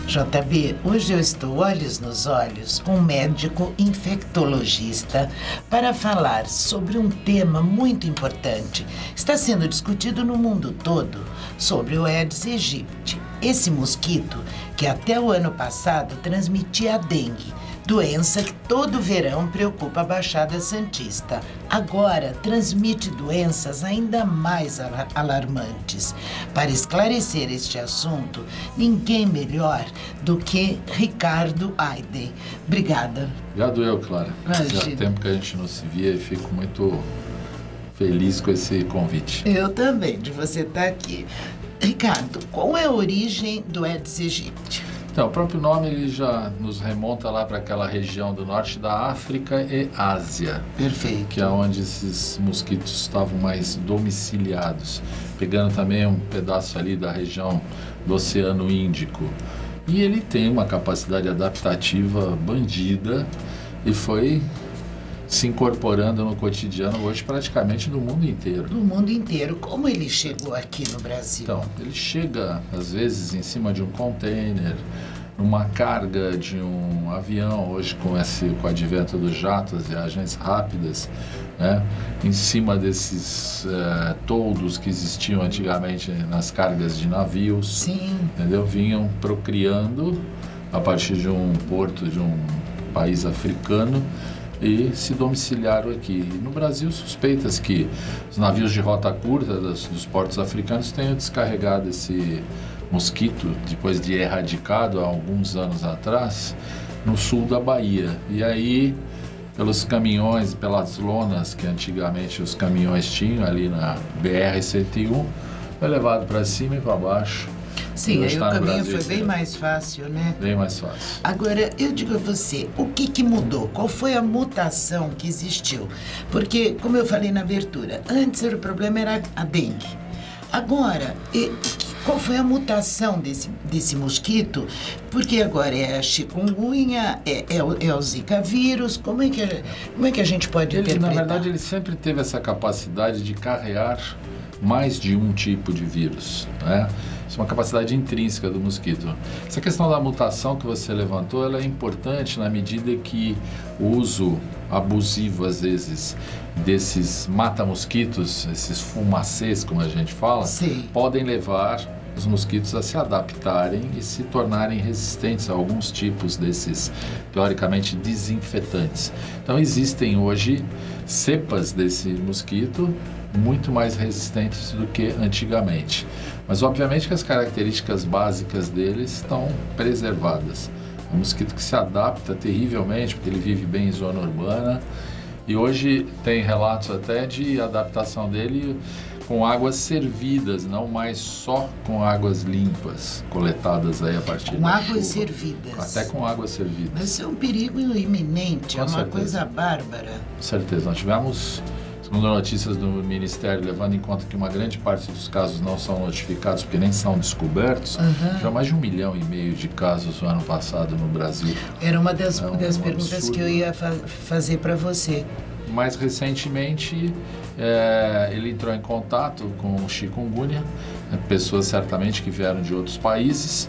JB, hoje eu estou olhos nos olhos com um médico infectologista para falar sobre um tema muito importante. Está sendo discutido no mundo todo sobre o Aedes aegypti, esse mosquito que até o ano passado transmitia a dengue, doença que todo verão preocupa a Baixada Santista. Agora transmite doenças ainda mais alarmantes. Para esclarecer este assunto, ninguém melhor do que Ricardo Aiden. Obrigada. Obrigado eu, Clara. Já há tempo que a gente não se via e fico muito feliz com esse convite. Eu também, de você estar aqui. Ricardo, qual é a origem do Aedes aegypti? Então, o próprio nome ele já nos remonta lá para aquela região do norte da África e Ásia. Perfeito. Que é onde esses mosquitos estavam mais domiciliados, pegando também um pedaço ali da região do Oceano Índico. E ele tem uma capacidade adaptativa bandida e foi se incorporando no cotidiano hoje praticamente no mundo inteiro. No mundo inteiro. Como ele chegou aqui no Brasil? Então, ele chega às vezes em cima de um container, numa carga de um avião, hoje com o advento dos jatos, viagens rápidas, né? Em cima desses toldos que existiam antigamente nas cargas de navios. Sim. Entendeu? Vinham procriando a partir de um porto de um país africano e se domiciliaram aqui. E no Brasil, suspeitas que os navios de rota curta dos portos africanos tenham descarregado esse mosquito, depois de erradicado há alguns anos atrás, no sul da Bahia. E aí, pelos caminhões, pelas lonas que antigamente os caminhões tinham ali na BR-101, foi levado para cima e para baixo. Sim, aí o caminho foi bem mais fácil, né? Bem mais fácil. Agora, eu digo a você, o que mudou? Qual foi a mutação que existiu? Porque, como eu falei na abertura, antes o problema era a dengue. Agora, qual foi a mutação desse mosquito? Porque agora é a chikungunya, é o zika vírus, como é que a gente pode interpretar? Na verdade, ele sempre teve essa capacidade de carrear mais de um tipo de vírus, né? Isso é uma capacidade intrínseca do mosquito. Essa questão da mutação que você levantou, ela é importante na medida que o uso abusivo, às vezes, desses mata-mosquitos, esses fumacês, como a gente fala, sim, podem levar os mosquitos a se adaptarem e se tornarem resistentes a alguns tipos desses, teoricamente, desinfetantes. Então, existem hoje cepas desse mosquito muito mais resistentes do que antigamente. Mas, obviamente, que as características básicas deles estão preservadas. É um mosquito que se adapta terrivelmente, porque ele vive bem em zona urbana. E hoje tem relatos até de adaptação dele com águas servidas, não mais só com águas limpas, coletadas aí a partir com da águas chuva. Servidas. Até com águas servidas. Mas isso é um perigo iminente, Com é uma certeza. coisa bárbara. Com certeza. Nós tivemos, segundo notícias do Ministério, levando em conta que uma grande parte dos casos não são notificados porque nem são descobertos, já mais de 1,5 milhão de casos no ano passado no Brasil. Era uma das perguntas absurdo. que eu ia fazer para você. Mais recentemente, ele entrou em contato com o chikungunya, pessoas certamente que vieram de outros países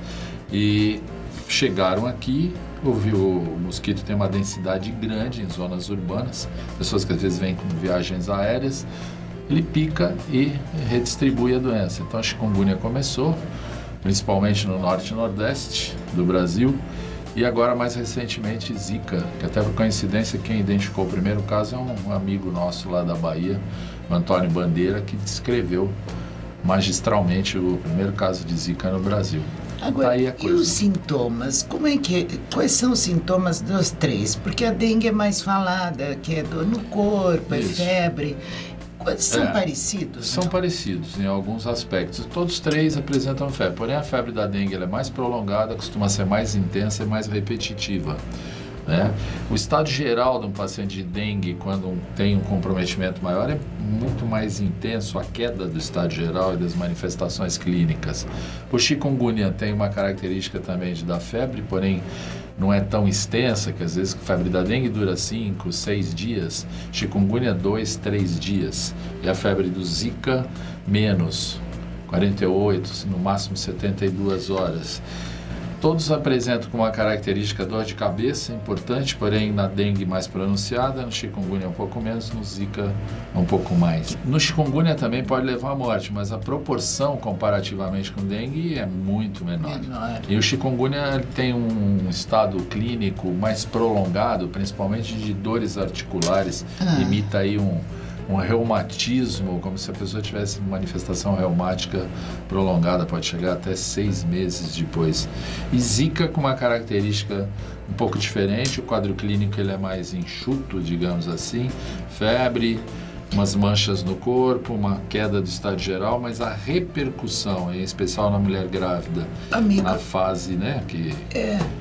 e chegaram aqui. O mosquito tem uma densidade grande em zonas urbanas, pessoas que às vezes vêm com viagens aéreas, ele pica e redistribui a doença. Então a chikungunya começou, principalmente no norte e nordeste do Brasil, e agora mais recentemente Zika, que até por coincidência quem identificou o primeiro caso é um amigo nosso lá da Bahia, o Antônio Bandeira, que descreveu magistralmente o primeiro caso de Zika no Brasil. Agora, e os sintomas? Quais são os sintomas dos três? Porque a dengue é mais falada, que é dor no corpo, Isso. É febre. São parecidos? São parecidos em alguns aspectos. Todos três apresentam febre, porém a febre da dengue ela é mais prolongada, costuma ser mais intensa e mais repetitiva, né? O estado geral de um paciente de dengue, quando tem um comprometimento maior, é muito mais intenso, a queda do estado geral e das manifestações clínicas. O chikungunya tem uma característica também de dar febre, porém não é tão extensa, que às vezes a febre da dengue dura 5, 6 dias, chikungunya 2, 3 dias, e a febre do Zika menos, 48, no máximo 72 horas. Todos apresentam com uma característica dor de cabeça importante, porém na dengue mais pronunciada, no chikungunya um pouco menos, no zika um pouco mais. No chikungunya também pode levar à morte, mas a proporção comparativamente com dengue é muito menor. E o chikungunya tem um estado clínico mais prolongado, principalmente de dores articulares, imita aí um reumatismo, como se a pessoa tivesse uma manifestação reumática prolongada, pode chegar até 6 meses depois. E zika com uma característica um pouco diferente, o quadro clínico ele é mais enxuto, digamos assim, febre, umas manchas no corpo, uma queda do estado geral, mas a repercussão, em especial na mulher grávida, na fase, né, que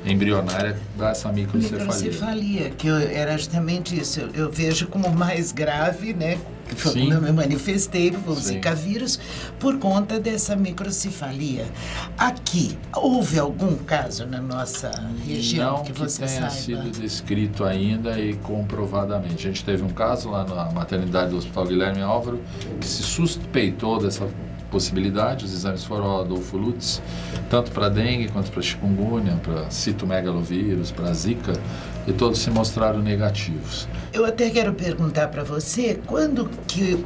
embrionária, dá essa microcefalia. Que era justamente isso. Eu vejo como mais grave, né, que foi como eu me manifestei no Zika vírus, por conta dessa microcefalia. Aqui, houve algum caso na nossa região que você saiba? Não que tenha sido descrito ainda e comprovadamente. A gente teve um caso lá na maternidade do Hospital Guilherme Álvaro, que se suspeitou dessa possibilidade. Os exames foram ao Adolfo Lutz, tanto para dengue quanto para chikungunya, para citomegalovírus, para zika, e todos se mostraram negativos. Eu até quero perguntar para você, quando que,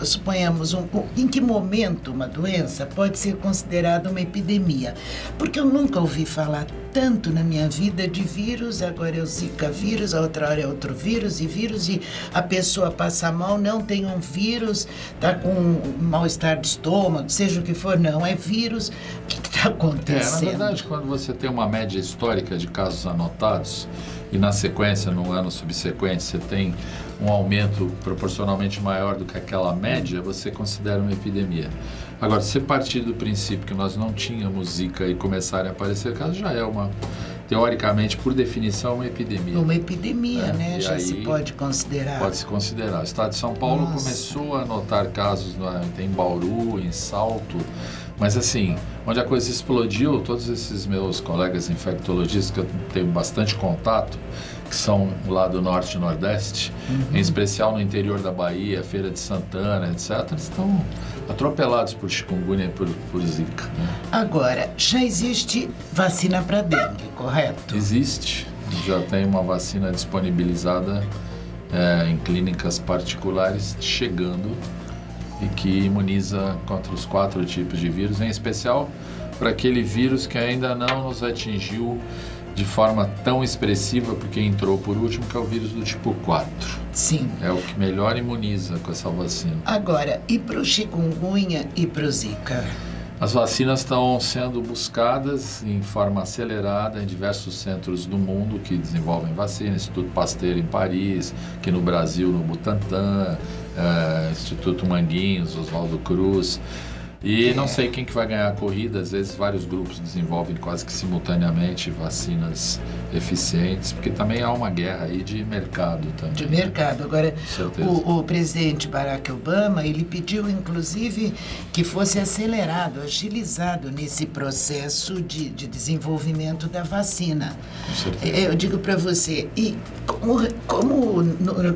suponhamos, em que momento uma doença pode ser considerada uma epidemia? Porque eu nunca ouvi falar tanto na minha vida de vírus, agora é o Zika vírus, a outra hora é outro vírus, e a pessoa passa mal, não tem um vírus, está com um mal-estar de estômago, seja o que for, não, é vírus. O que está acontecendo? Na verdade, quando você tem uma média histórica de casos anotados, e na sequência, no ano subsequente, você tem um aumento proporcionalmente maior do que aquela média, você considera uma epidemia. Agora, se partir do princípio que nós não tínhamos zika e começarem a aparecer casos, já é teoricamente, por definição, uma epidemia. Uma epidemia, né? Já se pode considerar. Pode se considerar. O estado de São Paulo começou a notar casos em Bauru, em Salto, mas assim, onde a coisa explodiu, todos esses meus colegas infectologistas que eu tenho bastante contato, que são lá do Norte e Nordeste, em especial no interior da Bahia, Feira de Santana, etc., eles estão atropelados por chikungunya e por zika. Agora, já existe vacina para dengue, correto? Existe. Já tem uma vacina disponibilizada em clínicas particulares chegando e que imuniza contra os 4 tipos de vírus, em especial para aquele vírus que ainda não nos atingiu de forma tão expressiva, porque entrou por último, que é o vírus do tipo 4. Sim. É o que melhor imuniza com essa vacina. Agora, e para o chikungunya e para o zika? As vacinas estão sendo buscadas em forma acelerada em diversos centros do mundo que desenvolvem vacina, Instituto Pasteur em Paris, aqui no Brasil, no Butantan, Instituto Manguinhos, Oswaldo Cruz. E não sei quem que vai ganhar a corrida, às vezes vários grupos desenvolvem quase que simultaneamente vacinas eficientes, porque também há uma guerra aí de mercado também. De mercado. Agora, o presidente Barack Obama, ele pediu inclusive que fosse acelerado, agilizado nesse processo de desenvolvimento da vacina. Com certeza. Eu digo para você, e como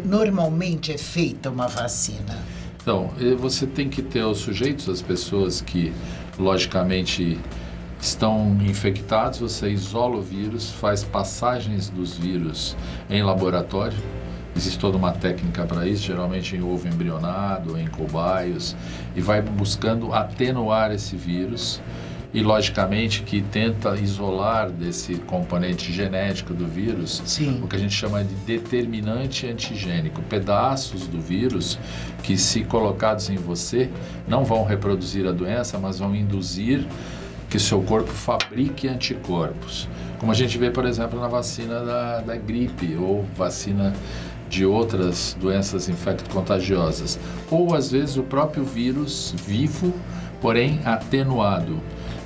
normalmente é feita uma vacina? Então, você tem que ter os sujeitos, as pessoas que, logicamente, estão infectados, você isola o vírus, faz passagens dos vírus em laboratório. Existe toda uma técnica para isso, geralmente em ovo embrionado, em cobaios, e vai buscando atenuar esse vírus. E, logicamente, que tenta isolar desse componente genético do vírus, o que a gente chama de determinante antigênico, pedaços do vírus que, se colocados em você, não vão reproduzir a doença, mas vão induzir que o seu corpo fabrique anticorpos. Como a gente vê, por exemplo, na vacina da gripe ou vacina de outras doenças infecto-contagiosas. Ou, às vezes, o próprio vírus vivo, porém atenuado.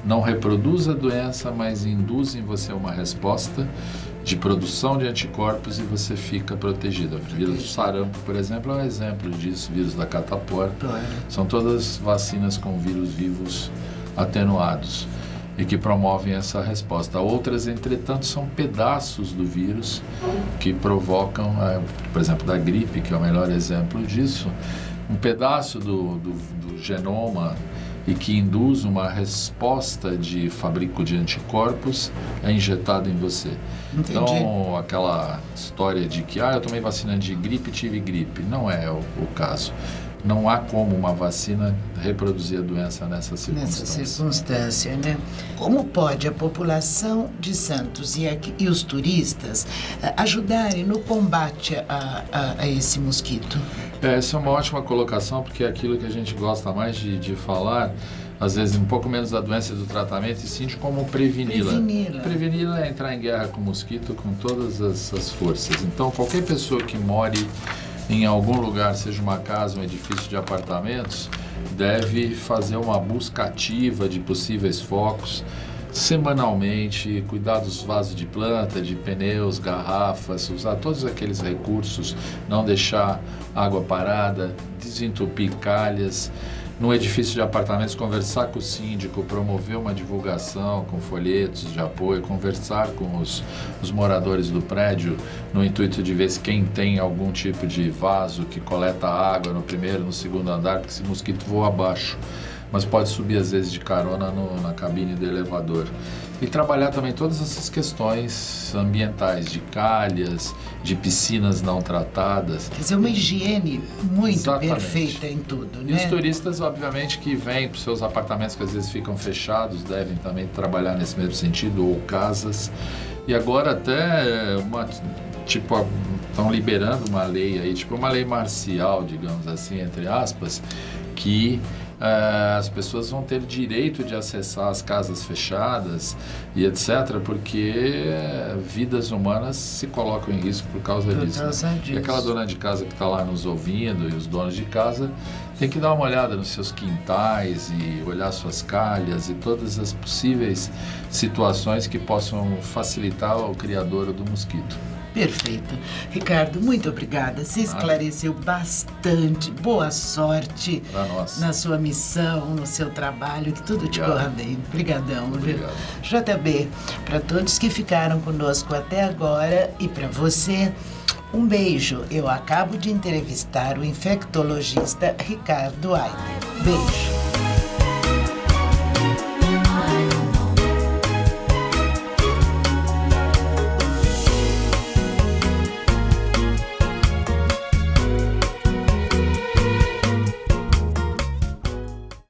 Não reproduz a doença, mas induz em você uma resposta de produção de anticorpos e você fica protegido. O vírus do sarampo, por exemplo, é um exemplo disso, vírus da catapora. São todas vacinas com vírus vivos atenuados e que promovem essa resposta. Outras, entretanto, são pedaços do vírus que provocam, por exemplo, da gripe, que é o melhor exemplo disso, um pedaço do genoma e que induz uma resposta de fabrico de anticorpos é injetado em você. Entendi. Então, aquela história de que eu tomei vacina de gripe e tive gripe, não é o caso. Não há como uma vacina reproduzir a doença nessa circunstância. Nessa circunstância, né? Como pode a população de Santos e os turistas ajudarem no combate a esse mosquito? Essa é uma ótima colocação, porque é aquilo que a gente gosta mais de falar, às vezes um pouco menos da doença e do tratamento, e sim de como preveni-la. Preveni-la é entrar em guerra com o mosquito com todas as forças. Então, qualquer pessoa que more em algum lugar, seja uma casa, um edifício de apartamentos, deve fazer uma busca ativa de possíveis focos semanalmente, cuidar dos vasos de planta, de pneus, garrafas, usar todos aqueles recursos, não deixar água parada, desentupir calhas. No edifício de apartamentos, conversar com o síndico, promover uma divulgação com folhetos de apoio, conversar com os moradores do prédio no intuito de ver se quem tem algum tipo de vaso que coleta água no primeiro, no segundo andar, porque esse mosquito voa abaixo, mas pode subir às vezes de carona na cabine do elevador. E trabalhar também todas essas questões ambientais, de calhas, de piscinas não tratadas. Quer dizer, uma higiene muito Exatamente. Perfeita em tudo, né? E os turistas, obviamente, que vêm para os seus apartamentos, que às vezes ficam fechados, devem também trabalhar nesse mesmo sentido, ou casas. E agora até estão liberando uma lei aí, tipo uma lei marcial, digamos assim, entre aspas, que as pessoas vão ter direito de acessar as casas fechadas e etc., porque vidas humanas se colocam em risco por causa disso. E aquela dona de casa que está lá nos ouvindo e os donos de casa tem que dar uma olhada nos seus quintais e olhar suas calhas e todas as possíveis situações que possam facilitar o criadouro do mosquito. Perfeito. Ricardo, muito obrigada. Você esclareceu bastante. Boa sorte na sua missão, no seu trabalho, que tudo te corra bem. Obrigadão, viu? JB, para todos que ficaram conosco até agora e para você, um beijo. Eu acabo de entrevistar o infectologista Ricardo Ainer. Beijo.